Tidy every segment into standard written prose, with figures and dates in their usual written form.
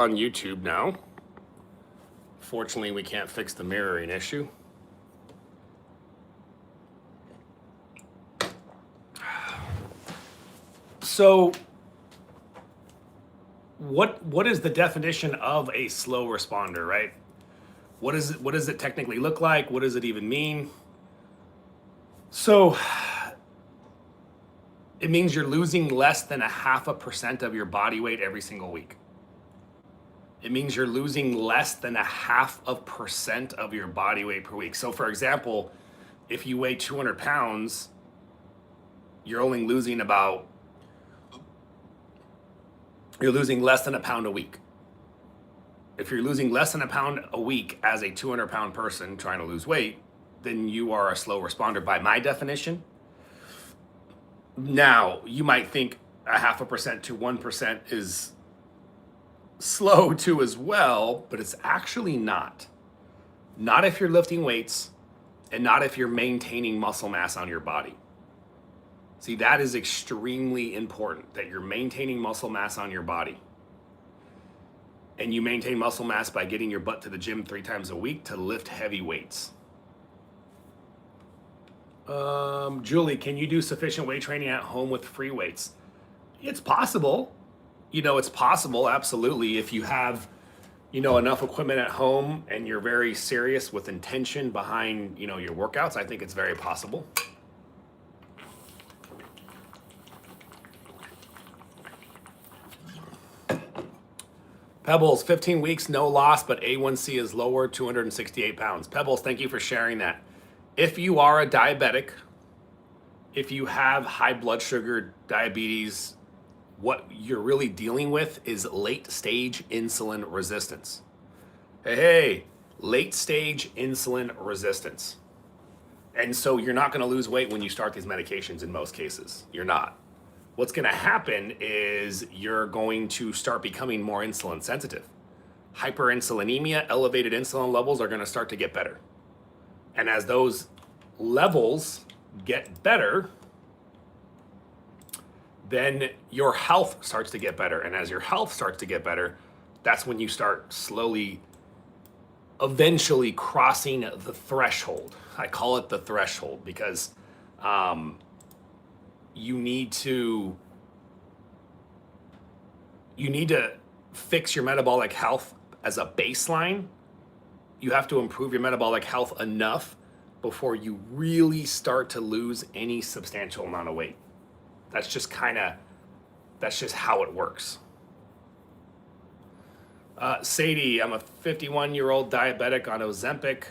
On YouTube now. Fortunately, we can't fix the mirroring issue. So, what is the definition of a slow responder, right? What does it technically look like? What does it even mean? So, it means you're losing less than 0.5% of your body weight every single week. It means you're losing less than 0.5% of your body weight per week. So for example, if you weigh 200 pounds, you're losing less than a pound a week. If you're losing less than a pound a week as a 200-pound person trying to lose weight, then you are a slow responder by my definition. Now, you might think 0.5% to 1% is slow too as well, but it's actually not. Not if you're lifting weights and not if you're maintaining muscle mass on your body. See, that is extremely important, that you're maintaining muscle mass on your body. And you maintain muscle mass by getting your butt to the gym 3 times a week to lift heavy weights. Julie, can you do sufficient weight training at home with free weights? It's possible. It's possible, absolutely. If you have, enough equipment at home and you're very serious with intention behind, your workouts, I think it's very possible. Pebbles, 15 weeks, no loss, but A1C is lower, 268 pounds. Pebbles, thank you for sharing that. If you are a diabetic, if you have high blood sugar, diabetes, what you're really dealing with is late stage insulin resistance. Hey, late stage insulin resistance. And so you're not going to lose weight when you start these medications in most cases. You're not. What's going to happen is you're going to start becoming more insulin sensitive. Hyperinsulinemia, elevated insulin levels are going to start to get better. And as those levels get better, then your health starts to get better. And as your health starts to get better, that's when you start slowly, eventually crossing the threshold. I call it the threshold because you need to fix your metabolic health as a baseline. You have to improve your metabolic health enough before you really start to lose any substantial amount of weight. That's just how it works. Sadie, I'm a 51-year-old diabetic on Ozempic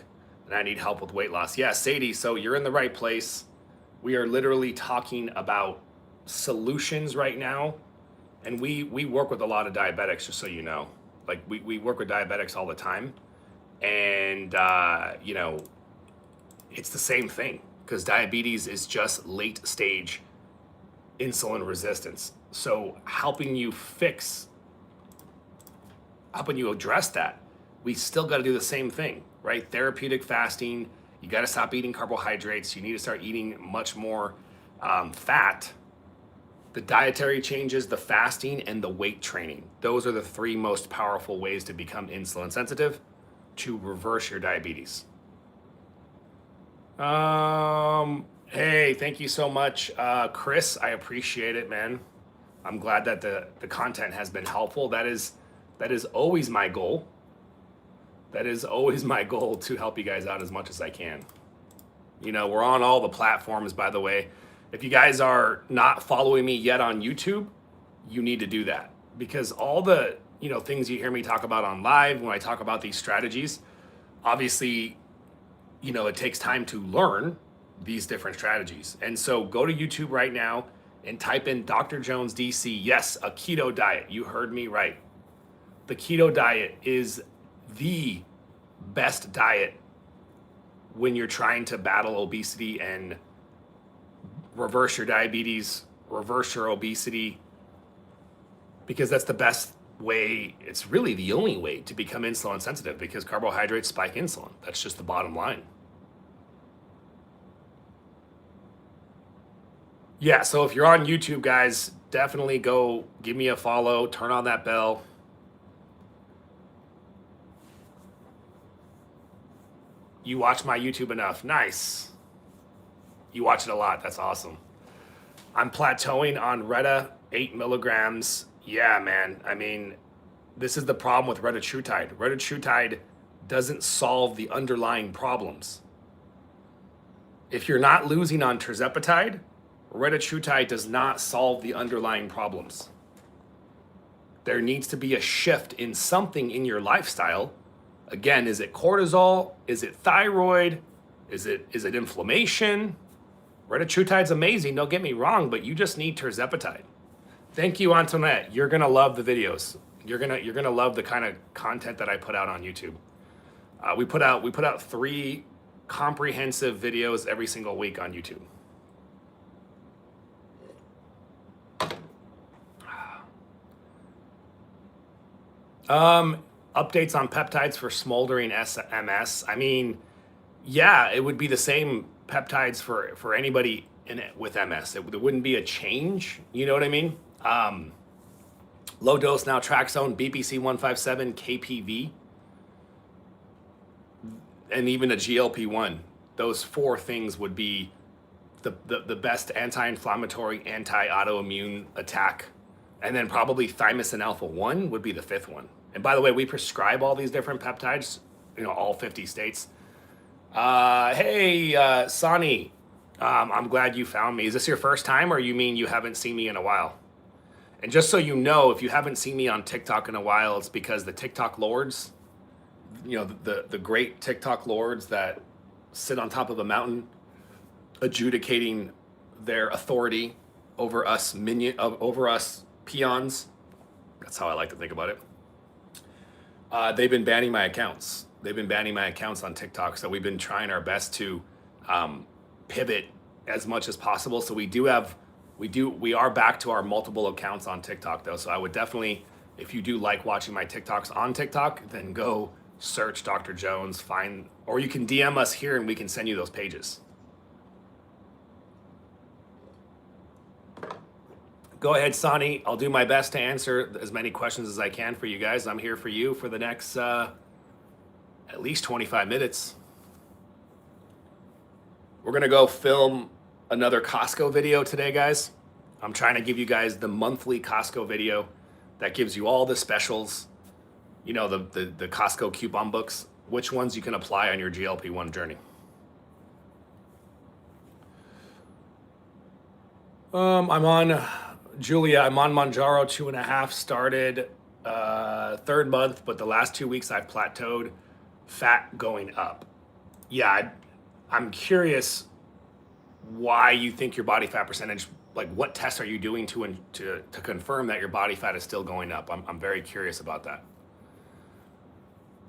and I need help with weight loss. Yeah, Sadie, so you're in the right place. We are literally talking about solutions right now. And we work with a lot of diabetics, just so you know. Like we work with diabetics all the time. And, it's the same thing because diabetes is just late stage insulin resistance. So helping you address that, we still got to do the same thing, right? Therapeutic fasting. You got to stop eating carbohydrates. You need to start eating much more fat. The dietary changes, the fasting, and the weight training. Those are the 3 most powerful ways to become insulin sensitive to reverse your diabetes. Hey, thank you so much, Chris. I appreciate it, man. I'm glad that the content has been helpful. That is always my goal. That is always my goal, to help you guys out as much as I can. We're on all the platforms, by the way. If you guys are not following me yet on YouTube, you need to do that, because all the, things you hear me talk about on live, when I talk about these strategies, obviously, it takes time to learn these different strategies. And so go to YouTube right now and type in Dr. Jones DC. Yes, a keto diet. You heard me right. The keto diet is the best diet when you're trying to battle obesity and reverse your diabetes, reverse your obesity, because that's the best way. It's really the only way to become insulin sensitive, because carbohydrates spike insulin. That's just the bottom line. Yeah, so if you're on YouTube, guys, definitely go give me a follow, turn on that bell. You watch my YouTube enough. Nice. You watch it a lot. That's awesome. I'm plateauing on Retta, 8 milligrams. Yeah, man. I mean, this is the problem with retatrutide. Retatrutide doesn't solve the underlying problems. If you're not losing on tirzepatide, retatrutide does not solve the underlying problems. There needs to be a shift in something in your lifestyle. Again, is it cortisol? Is it thyroid? Is it inflammation? Retatrutide's amazing, don't get me wrong, but you just need tirzepatide. Thank you, Antoinette. You're gonna love the videos. You're gonna love the kind of content that I put out on YouTube. We put out 3 comprehensive videos every single week on YouTube. Updates on peptides for smoldering MS. I mean, yeah, it would be the same peptides for anybody with MS. There wouldn't be a change. You know what I mean? Low dose naltrexone, BPC 157, KPV, and even a GLP-1. Those 4 things would be the best anti-inflammatory, anti-autoimmune attack. And then probably thymosin alpha-1 would be the 5th one. And by the way, we prescribe all these different peptides, all 50 states. Hey, Sonny, I'm glad you found me. Is this your first time, or you mean you haven't seen me in a while? And just so you know, if you haven't seen me on TikTok in a while, it's because the TikTok lords, the great TikTok lords that sit on top of a mountain adjudicating their authority over us over us peons. That's how I like to think about it. They've been banning my accounts. They've been banning my accounts on TikTok. So we've been trying our best to pivot as much as possible. So we are back to our multiple accounts on TikTok though. So I would definitely, if you do like watching my TikToks on TikTok, then go search Dr. Jones, or you can DM us here and we can send you those pages. Go ahead, Sonny. I'll do my best to answer as many questions as I can for you guys. I'm here for you for the next at least 25 minutes. We're gonna go film another Costco video today, guys. I'm trying to give you guys the monthly Costco video that gives you all the specials, the Costco coupon books, which ones you can apply on your GLP-1 journey. I'm on Mounjaro 2.5, started 3rd month, but the last 2 weeks I've plateaued, fat going up. Yeah, I'm curious why you think your body fat percentage, like what tests are you doing to confirm that your body fat is still going up? I'm very curious about that.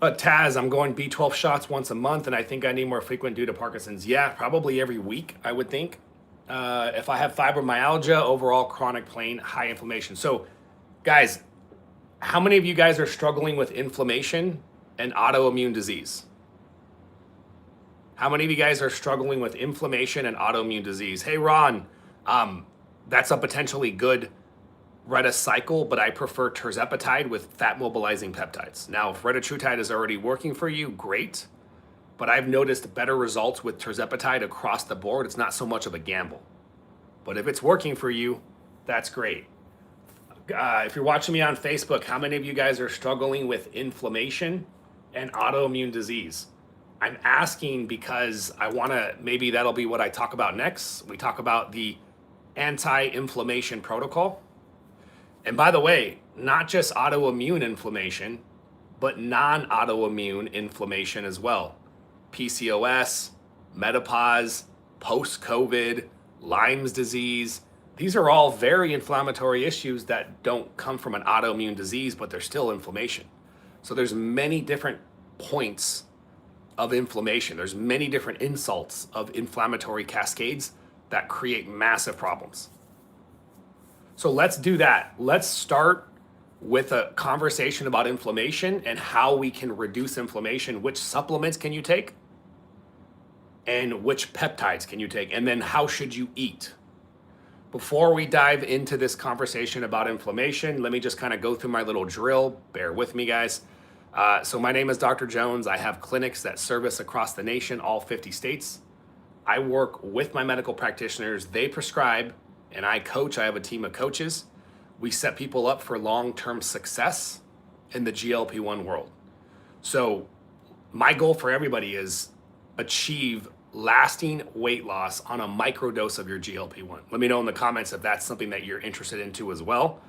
But Taz, I'm going B12 shots once a month, and I think I need more frequent due to Parkinson's. Yeah, probably every week, I would think. If I have fibromyalgia, overall chronic pain, high inflammation. So, guys, how many of you guys are struggling with inflammation and autoimmune disease? How many of you guys are struggling with inflammation and autoimmune disease? Hey, Ron, that's a potentially good Retta cycle, but I prefer tirzepatide with fat-mobilizing peptides. Now, if retatrutide is already working for you, great. But I've noticed better results with tirzepatide across the board. It's not so much of a gamble. But if it's working for you, that's great. If you're watching me on Facebook, how many of you guys are struggling with inflammation and autoimmune disease? I'm asking because maybe that'll be what I talk about next. We talk about the anti-inflammation protocol. And by the way, not just autoimmune inflammation, but non-autoimmune inflammation as well. PCOS, menopause, post-COVID, Lyme's disease. These are all very inflammatory issues that don't come from an autoimmune disease, but they're still inflammation. So there's many different points of inflammation. There's many different insults of inflammatory cascades that create massive problems. So let's do that. Let's start with a conversation about inflammation and how we can reduce inflammation. Which supplements can you take? And which peptides can you take? And then how should you eat? Before we dive into this conversation about inflammation, let me just kind of go through my little drill. Bear with me, guys. So my name is Dr. Jones. I have clinics that service across the nation, all 50 states. I work with my medical practitioners. They prescribe and I coach. I have a team of coaches. We set people up for long-term success in the GLP-1 world. So my goal for everybody is achieve lasting weight loss on a microdose of your GLP-1. Let me know in the comments if that's something that you're interested into as well.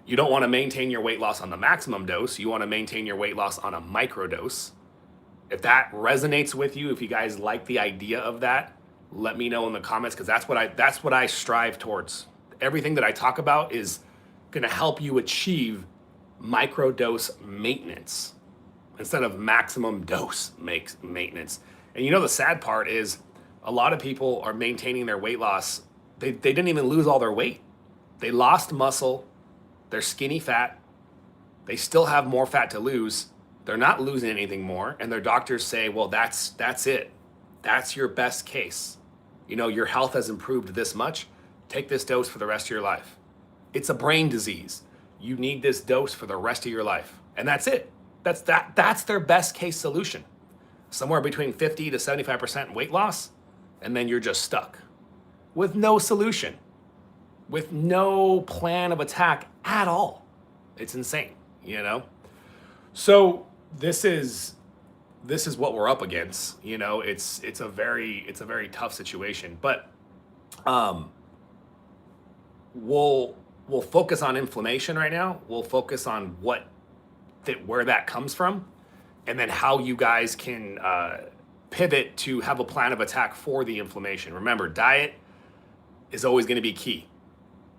You don't want to maintain your weight loss on the maximum dose. You want to maintain your weight loss on a microdose. If that resonates with you, if you guys like the idea of that, let me know in the comments, because that's what I strive towards. Everything that I talk about is going to help you achieve microdose maintenance instead of maximum dose maintenance. And you know, the sad part is a lot of people are maintaining their weight loss. They didn't even lose all their weight. They lost muscle. They're skinny fat. They still have more fat to lose. They're not losing anything more. And their doctors say, well, that's it. That's your best case. You know, your health has improved this much. Take this dose for the rest of your life. It's a brain disease. You need this dose for the rest of your life. And that's it. That's their best case solution. Somewhere between 50 to 75% weight loss, and then you're just stuck with no solution, with no plan of attack at all. It's insane, you know? So this is what we're up against. You know, it's a very tough situation, but we'll focus on inflammation right now. We'll focus on where that comes from, and then how you guys can pivot to have a plan of attack for the inflammation. Remember, diet is always going to be key.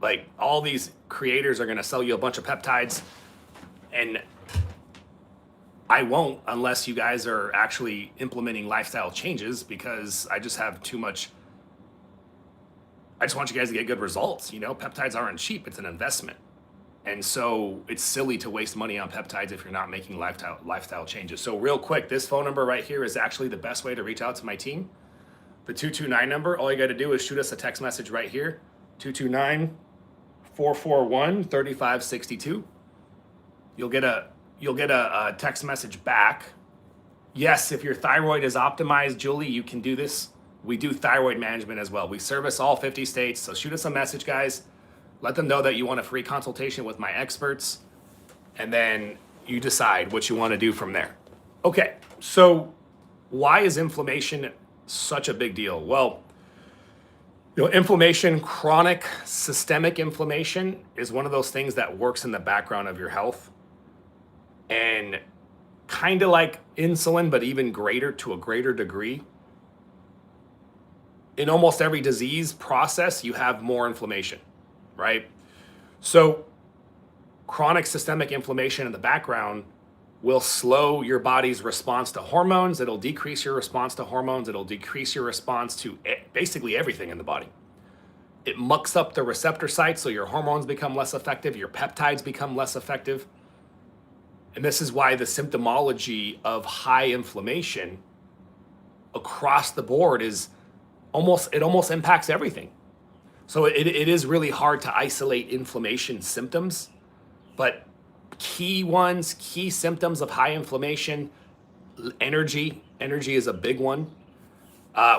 Like, all these creators are going to sell you a bunch of peptides, and I won't unless you guys are actually implementing lifestyle changes, because I just have too much. I just want you guys to get good results. You know, peptides aren't cheap. It's an investment. And so it's silly to waste money on peptides if you're not making lifestyle changes. So real quick, this phone number right here is actually the best way to reach out to my team. The 229 number, all you got to do is shoot us a text message right here, 229-441-3562. You'll get a text message back. Yes, if your thyroid is optimized, Julie, you can do this. We do thyroid management as well. We service all 50 states. So shoot us a message, guys. Let them know that you want a free consultation with my experts, and then you decide what you want to do from there. Okay, so why is inflammation such a big deal? Well, you know, inflammation, chronic systemic inflammation, is one of those things that works in the background of your health, and kind of like insulin, but even greater, to a greater degree. In almost every disease process, you have more inflammation, right? So chronic systemic inflammation in the background will slow your body's response to hormones. It'll decrease your response to hormones. It'll decrease your response to basically everything in the body. It mucks up the receptor sites, so your hormones become less effective, your peptides become less effective. And this is why the symptomology of high inflammation across the board is almost impacts everything. So it is really hard to isolate inflammation symptoms, but key symptoms of high inflammation, energy is a big one.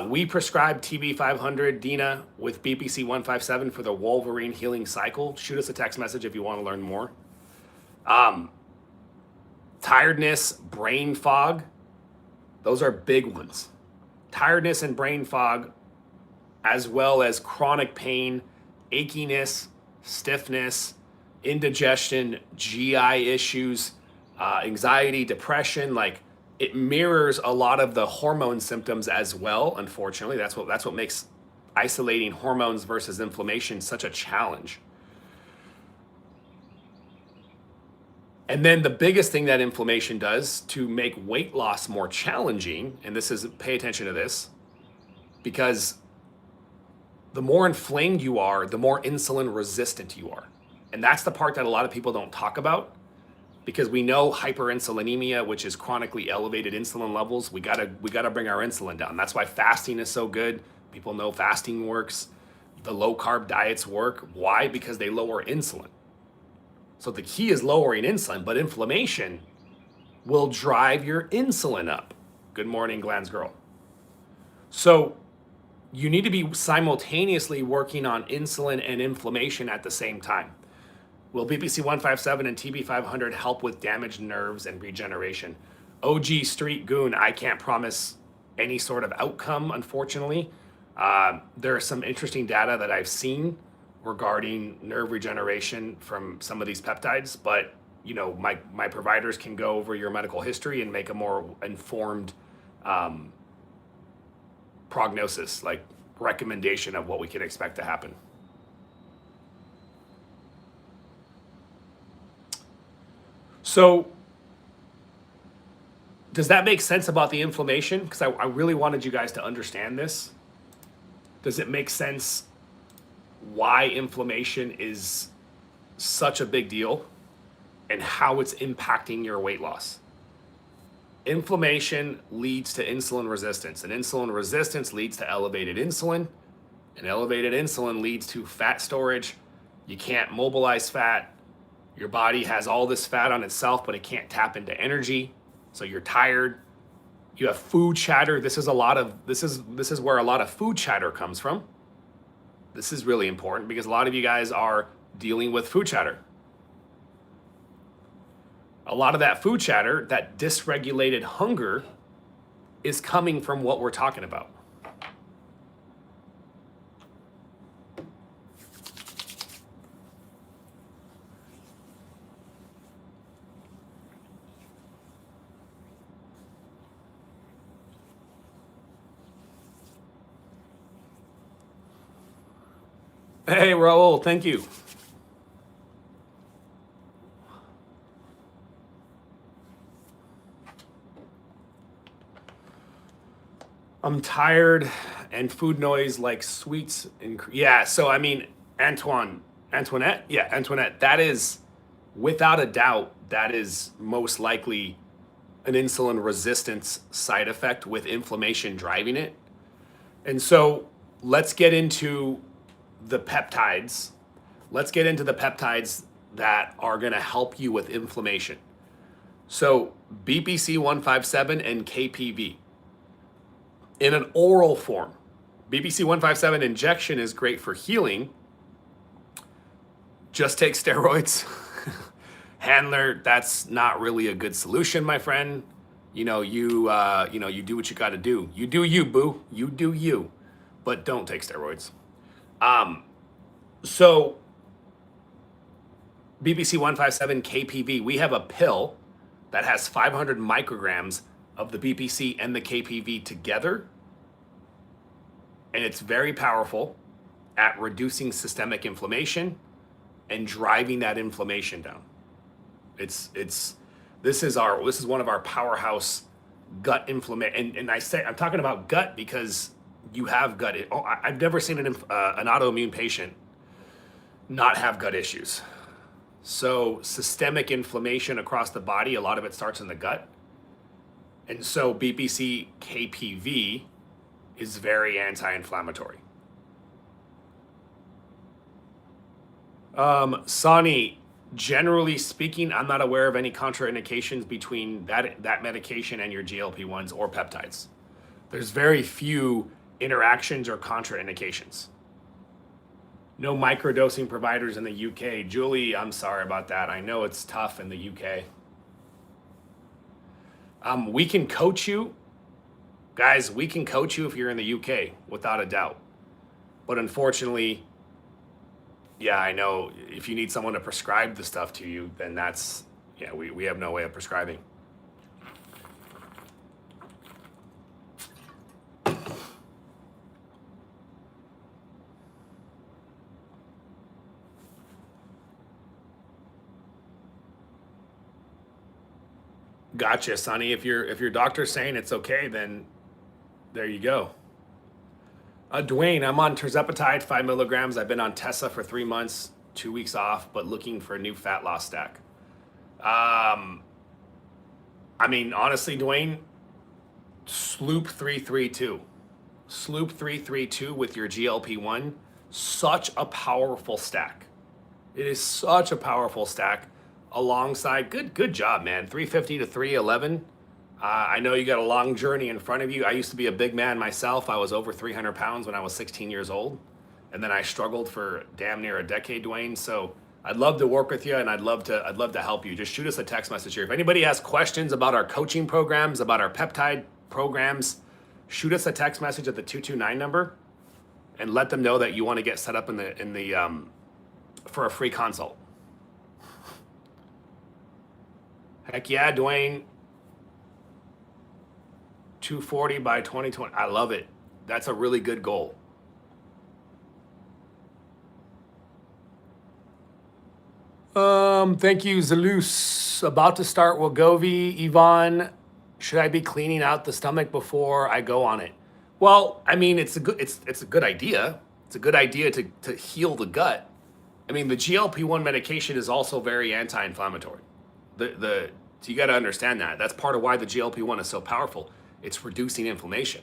We prescribe TB500 Dina with BPC 157 for the Wolverine healing cycle. Shoot us a text message if you want to learn more. Tiredness, brain fog, those are big ones. Tiredness and brain fog, as well as chronic pain, achiness, stiffness, indigestion, GI issues, anxiety, depression. Like, it mirrors a lot of the hormone symptoms as well. Unfortunately, that's what makes isolating hormones versus inflammation such a challenge. And then the biggest thing that inflammation does to make weight loss more challenging, and pay attention to this, because the more inflamed you are, the more insulin resistant you are. And that's the part that a lot of people don't talk about, because we know hyperinsulinemia, which is chronically elevated insulin levels. We gotta bring our insulin down. That's why fasting is so good. People know fasting works. The low carb diets work. Why? Because they lower insulin. So the key is lowering insulin, but inflammation will drive your insulin up. Good morning, Glan's girl. So you need to be simultaneously working on insulin and inflammation at the same time. Will BPC 157 and TB 500 help with damaged nerves and regeneration? OG Street Goon, I can't promise any sort of outcome, unfortunately. There are some interesting data that I've seen regarding nerve regeneration from some of these peptides, but you know, my providers can go over your medical history and make a more informed prognosis, like recommendation of what we can expect to happen. So does that make sense about the inflammation? Because I really wanted you guys to understand this. Does it make sense why inflammation is such a big deal and how it's impacting your weight loss? Inflammation leads to insulin resistance, and insulin resistance leads to elevated insulin, and elevated insulin leads to fat storage. You can't mobilize fat. Your body has all this fat on itself, but it can't tap into energy. So you're tired. You have food chatter. This is where a lot of food chatter comes from. This is really important because a lot of you guys are dealing with food chatter. A lot of that food chatter, that dysregulated hunger, is coming from what we're talking about. Hey, Raul, thank you. I'm tired and food noise like sweets. Yeah, so I mean, Antoinette, that is, without a doubt, that is most likely an insulin resistance side effect with inflammation driving it. And so let's get into the peptides. Let's get into the peptides that are going to help you with inflammation. So BPC 157 and KPV in an oral form. BPC 157 injection is great for healing. Just take steroids. Handler, that's not really a good solution, my friend. You do what you got to do. You do you, boo. You do you, but don't take steroids. So BPC 157 KPV, we have a pill that has 500 micrograms of the BPC and the KPV together. And it's very powerful at reducing systemic inflammation and driving that inflammation down. This is one of our powerhouse gut inflammation. And I'm talking about gut because you have gut. I've never seen an autoimmune patient not have gut issues. So systemic inflammation across the body, a lot of it starts in the gut. And so BPC KPV is very anti-inflammatory. Sonny, generally speaking, I'm not aware of any contraindications between that medication and your GLP-1s or peptides. There's very few interactions or contraindications. No microdosing providers in the UK. Julie, I'm sorry about that. I know it's tough in the UK. We can coach you. Guys, we can coach you if you're in the UK, without a doubt. But unfortunately, yeah, I know if you need someone to prescribe the stuff to you, then we have no way of prescribing. Gotcha, Sonny. If your doctor's saying it's okay, then there you go. Dwayne, I'm on tirzepatide 5 milligrams. I've been on Tessa for 3 months, 2 weeks off, but looking for a new fat loss stack. I mean, honestly, Dwayne, Sloop 332. Sloop 332 with your GLP-1, such a powerful stack. It is such a powerful stack. alongside. Good job, man. 350 to 311. I know you got a long journey in front of you. I used to be a big man myself. I was over 300 pounds when I was 16 years old. And then I struggled for damn near a decade, Dwayne. So I'd love to work with you, and I'd love to help you. Just shoot us a text message here. If anybody has questions about our coaching programs, about our peptide programs, shoot us a text message at the 229 number and let them know that you want to get set up for a free consult. Heck yeah, Dwayne. 240 by 2020. I love it. That's a really good goal. Thank you, Zalus. About to start Wegovy. Yvonne, should I be cleaning out the stomach before I go on it? Well, I mean, it's a good idea. It's a good idea to heal the gut. I mean, the GLP-1 medication is also very anti-inflammatory. So you got to understand that. That's part of why the GLP-1 is so powerful. It's reducing inflammation.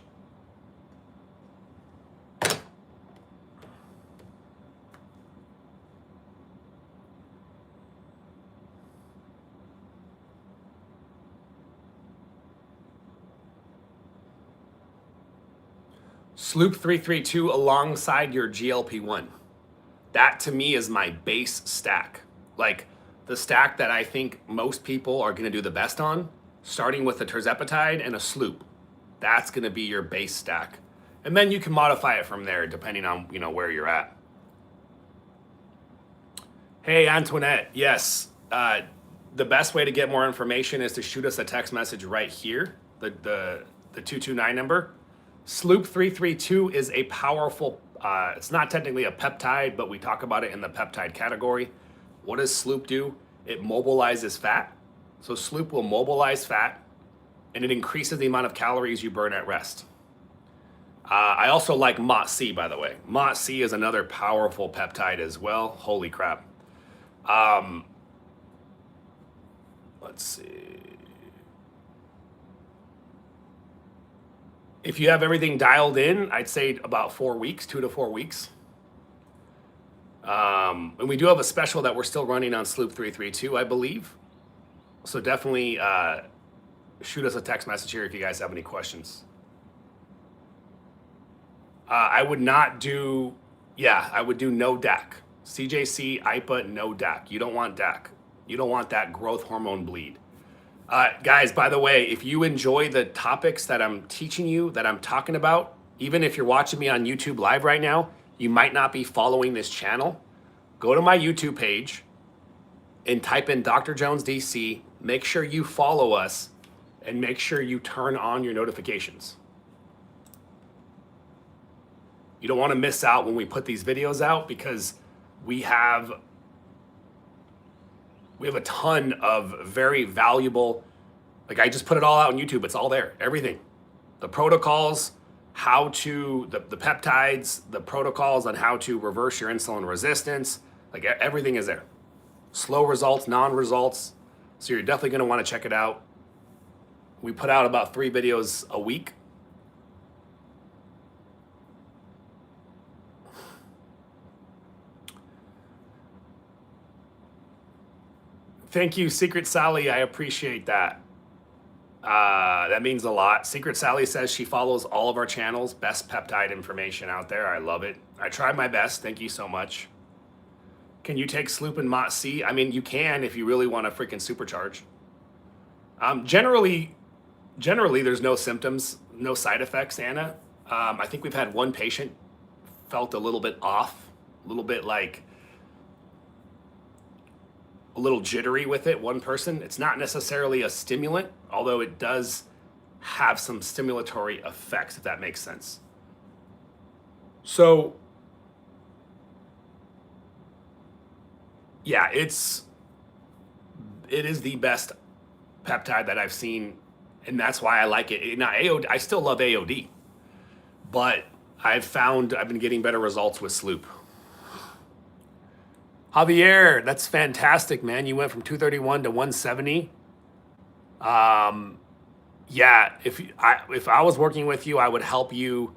Sloop 332 alongside your GLP-1. That to me is my base stack. Like the stack that I think most people are going to do the best on, starting with a tirzepatide and a sloop. That's going to be your base stack. And then you can modify it from there depending on, where you're at. Hey, Antoinette. Yes. The best way to get more information is to shoot us a text message right here, the 229 number. Sloop 332 is a powerful, it's not technically a peptide, but we talk about it in the peptide category. What does Sloop do? It mobilizes fat. So Sloop will mobilize fat, and it increases the amount of calories you burn at rest. I also like MOTC, by the way. MOTC is another powerful peptide as well. Holy crap. Let's see. If you have everything dialed in, I'd say about 4 weeks, 2 to 4 weeks. And we do have a special that we're still running on Sloop 332, I believe. So definitely shoot us a text message here if you guys have any questions. I would do no DAC. CJC, IPA, no DAC. You don't want DAC. You don't want that growth hormone bleed. Guys, by the way, if you enjoy the topics that I'm teaching you, that I'm talking about, even if you're watching me on YouTube Live right now, you might not be following this channel. Go to my YouTube page and type in Dr. Jones DC. Make sure you follow us and make sure you turn on your notifications. You don't want to miss out when we put these videos out because we have a ton of very valuable, like I just put it all out on YouTube. It's all there, everything. The protocols, the peptides, the protocols on how to reverse your insulin resistance, like everything is there. Slow results, non-results. So you're definitely gonna wanna check it out. We put out about 3 videos a week. Thank you, Secret Sally. I appreciate that. That means a lot. Secret Sally says she follows all of our channels. Best peptide information out there. I love it. I tried my best. Thank you so much. Can you take Sloop and MOTC? I mean, you can if you really want to freaking supercharge. Generally, there's no symptoms, no side effects, Anna. I think we've had one patient felt a little bit off, a little bit like a little jittery with it, one person. It's not necessarily a stimulant, although it does have some stimulatory effects, if that makes sense. So, yeah, it is the best peptide that I've seen, and that's why I like it. Now, I still love AOD, but I've been getting better results with Sloop. Javier, that's fantastic, man. You went from 231 to 170. Yeah, if I was working with you, I would help you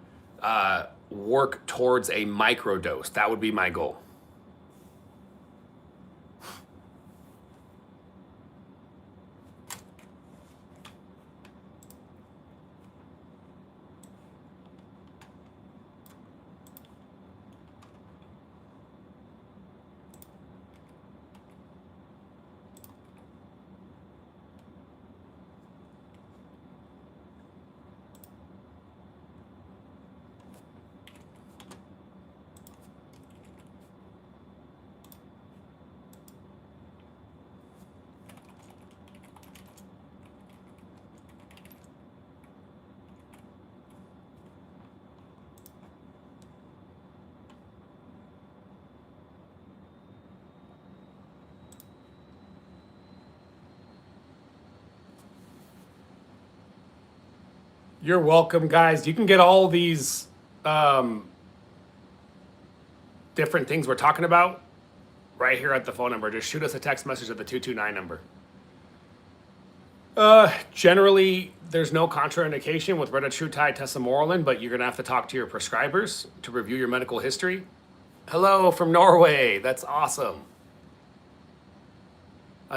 work towards a microdose. That would be my goal. You're welcome, guys. You can get all these um, different things we're talking about right here at the phone number. Just shoot us a text message at the 229 number. Generally, there's no contraindication with retatrutide tesamorelin, but you're going to have to talk to your prescribers to review your medical history. Hello from Norway. That's awesome.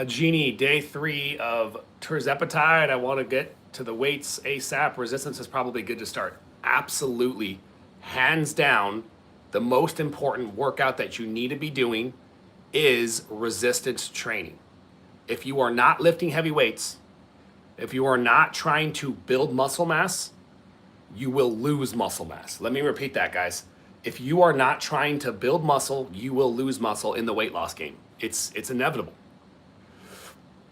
Jeannie, day 3 of tirzepatide. I want to get to the weights ASAP. Resistance is probably good to start. Absolutely. Hands down, the most important workout that you need to be doing is resistance training. If you are not lifting heavy weights, if you are not trying to build muscle mass, you will lose muscle mass. Let me repeat that, guys. If you are not trying to build muscle, you will lose muscle in the weight loss game. It's inevitable.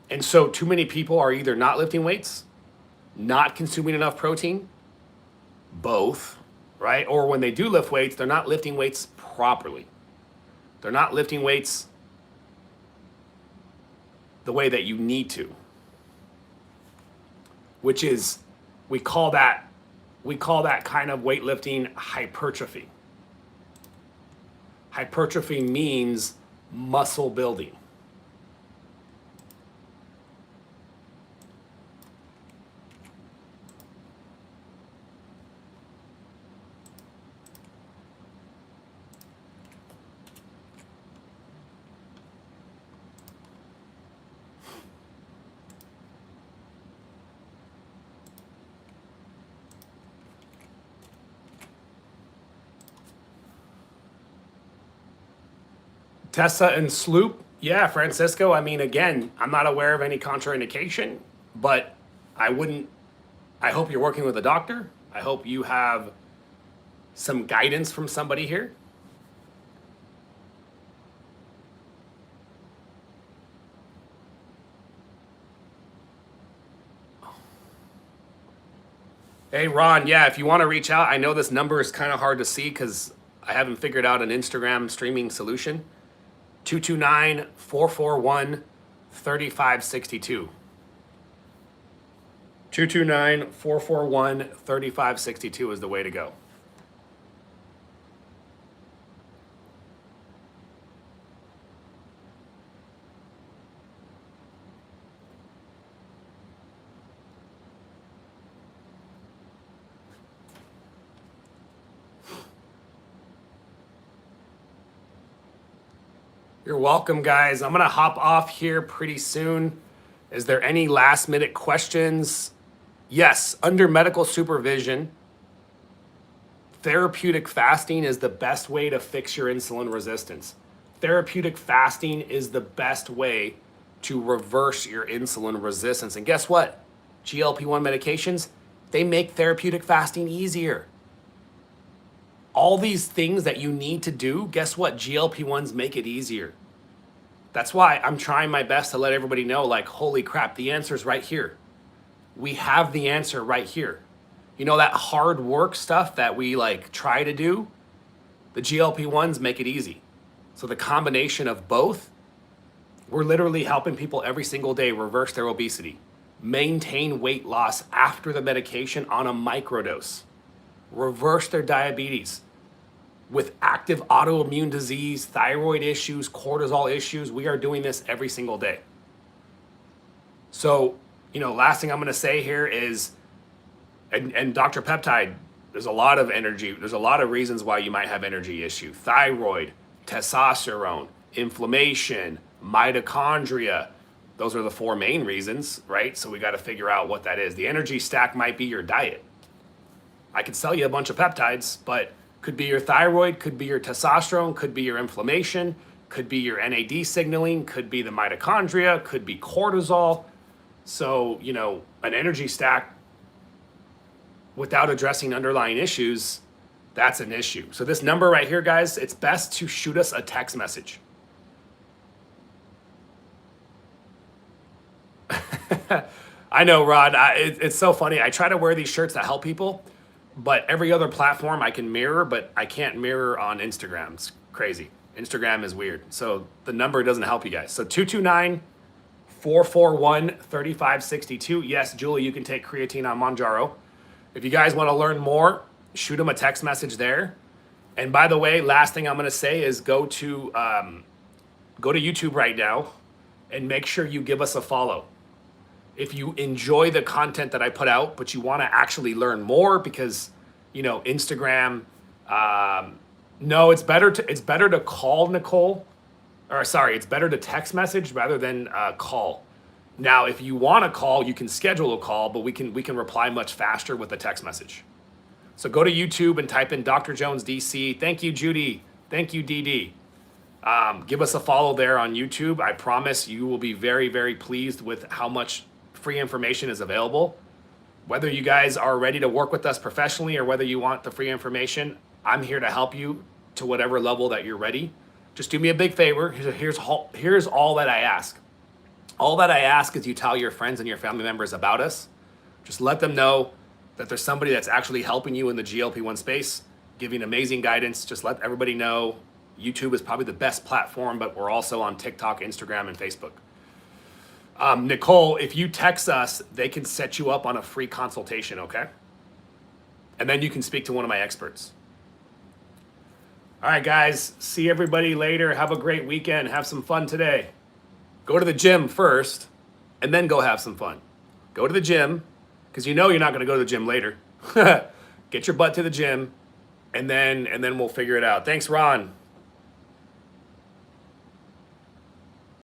And so too many people are either not lifting weights, not consuming enough protein, both, right? Or when they do lift weights, they're not lifting weights properly. They're not lifting weights the way that you need to, which is, we call that kind of weightlifting hypertrophy. Hypertrophy means muscle building. Tessa and Sloop, yeah, Francisco. I mean, again, I'm not aware of any contraindication, but I hope you're working with a doctor. I hope you have some guidance from somebody here. Hey, Ron, yeah, if you want to reach out, I know this number is kind of hard to see because I haven't figured out an Instagram streaming solution. 229-441-3562. 229-441-3562 is the way to go. You're welcome, guys. I'm going to hop off here pretty soon. Is there any last minute questions? Yes, under medical supervision, therapeutic fasting is the best way to fix your insulin resistance. Therapeutic fasting is the best way to reverse your insulin resistance. And guess what? GLP-1 medications, they make therapeutic fasting easier. All these things that you need to do, guess what? GLP-1s make it easier. That's why I'm trying my best to let everybody know, like, holy crap, the answer's right here. We have the answer right here. You know, that hard work stuff that we like try to do, the GLP-1s make it easy. So the combination of both, we're literally helping people every single day reverse their obesity, maintain weight loss after the medication on a microdose, reverse their diabetes with active autoimmune disease, thyroid issues, cortisol issues. We are doing this every single day. So, you know, last thing I'm going to say here is, and Dr. Peptide, there's a lot of energy. There's a lot of reasons why you might have energy issue. Thyroid, testosterone, inflammation, mitochondria. Those are the 4 main reasons, right? So we got to figure out what that is. The energy stack might be your diet. I could sell you a bunch of peptides, but could be your thyroid, could be your testosterone, could be your inflammation, could be your NAD signaling, could be the mitochondria, could be cortisol. So, you know, an energy stack without addressing underlying issues, that's an issue. So this number right here, guys, it's best to shoot us a text message. I know, Rod. It's so funny. I try to wear these shirts that help people, but every other platform I can mirror, but I can't mirror on Instagram. It's crazy. Instagram is weird. So the number doesn't help you guys. So 229-441-3562. Yes, Julie, you can take creatine on Monjaro. If you guys want to learn more, shoot them a text message there. And by the way, last thing I'm going to say is go to YouTube right now and make sure you give us a follow. If you enjoy the content that I put out, but you want to actually learn more, because Instagram. No, it's better to call Nicole, or sorry, it's better to text message rather than call. Now, if you want to call, you can schedule a call, but we can reply much faster with a text message. So go to YouTube and type in Dr. Jones DC. Thank you, Judy. Thank you, DD. Give us a follow there on YouTube. I promise you will be very, very pleased with how much free information is available. Whether you guys are ready to work with us professionally or whether you want the free information, I'm here to help you to whatever level that you're ready. Just do me a big favor. Here's all that I ask. All that I ask is you tell your friends and your family members about us. Just let them know that there's somebody that's actually helping you in the GLP-1 space, giving amazing guidance. Just let everybody know YouTube is probably the best platform, but we're also on TikTok, Instagram, and Facebook. Nicole, if you text us, they can set you up on a free consultation, okay? And then you can speak to one of my experts. All right, guys, see everybody later. Have a great weekend. Have some fun today. Go to the gym first, and then go have some fun. Go to the gym, because you're not going to go to the gym later. Get your butt to the gym, and then we'll figure it out. Thanks, Ron.